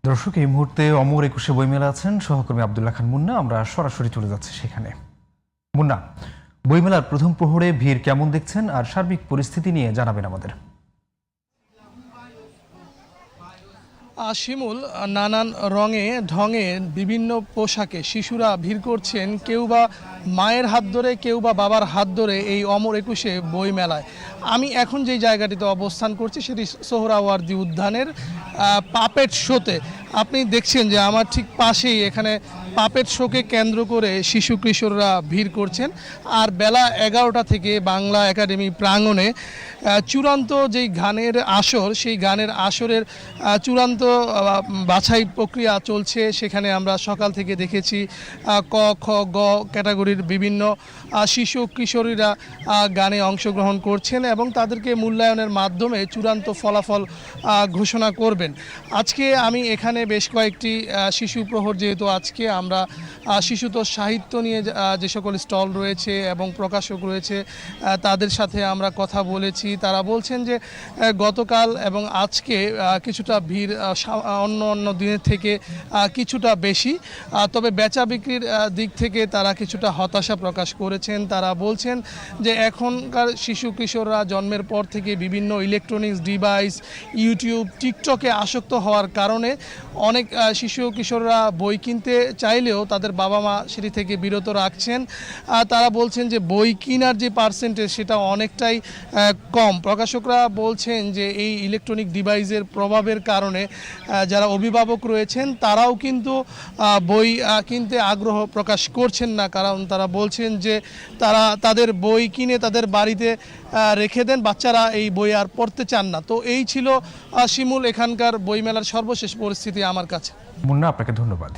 দর্শক, এই মুহূর্তে অমর একুশে বইমেলা আছেন সহকর্মী আব্দুল্লাহ খান মুন্না। আমরা সরাসরি চলে যাচ্ছি সেখানে। মুন্না, বইমেলার প্রথম প্রহরে ভিড় কেমন দেখছেন আর সার্বিক পরিস্থিতি নিয়ে জানাবেন আমাদের। শিমুল, নানান রঙে ঢঙে বিভিন্ন পোশাকে শিশুরা ভিড় করছেন, কেউ বা মায়ের হাত ধরে, কেউ বা বাবার হাত ধরে এই অমর একুশে বই মেলায়। আমি এখন যেই জায়গাটিতে অবস্থান করছি সেটি সোহরাওয়ার্দী উদ্যানের পাপেট শোতে। আপনি দেখছেন যে আমার ঠিক পাশেই এখানে পাপেট শোকে কেন্দ্র করে শিশু কিশোররা ভিড় করছেন। আর বেলা 11টা থেকে বাংলা একাডেমি প্রাঙ্গণে চূড়ান্ত যেই গানের আসর, সেই গানের আসরের চূড়ান্ত বাছাই প্রক্রিয়া চলছে। সেখানে আমরা সকাল থেকে দেখেছি ক, খ, গ ক্যাটাগরির বিভিন্ন শিশু কিশোরীরা গানে অংশগ্রহণ করছেন এবং তাদেরকে মূল্যায়নের মাধ্যমে চূড়ান্ত ফলাফল ঘোষণা করবেন। আজকে আমি এখানে বেশ কয়েকটি শিশু প্রহর, যেহেতু আজকে আমরা শিশুতোষ সাহিত্য নিয়ে যে সকল স্টল রয়েছে এবং প্রকাশক রয়েছে তাদের সাথে আমরা কথা বলেছি। তারা বলছেন যে গতকাল এবং আজকে কিছুটা ভিড় অন্য দিনের থেকে কিছুটা বেশি, তবে বেচা বিক্রির দিক থেকে তারা কিছুটা হতাশা প্রকাশ করেছেন। তারা বলছেন যে এখনকার শিশু কিশোররা জন্মের পর থেকে বিভিন্ন ইলেকট্রনিক্স ডিভাইস, ইউটিউব, টিকটকে আসক্ত হওয়ার কারণে অনেক শিশু কিশোররা বই কিনতে চাইলেও তাদের বাবা মা সেটি থেকে বিরত রাখছেন। তারা বলছেন যে বই কেনার যে পার্সেন্টেজ সেটা অনেকটাই কম। প্রকাশকরা বলছেন যে এই ইলেকট্রনিক ডিভাইসের প্রভাবের কারণে যারা অভিভাবক রয়েছেন তারাও কিন্তু বই কিনতে আগ্রহ প্রকাশ করছেন না, কারণ তারা বলছেন যে তারা তাদের বই কিনে তাদের বাড়িতে রেখে দেন, বাচ্চারা এই বই আর পড়তে চান না। তো এই ছিল শিমুল এখানকার বইমেলার সর্বশেষ পরিস্থিতি আমার কাছে। মুন্না, আপনাকে ধন্যবাদ।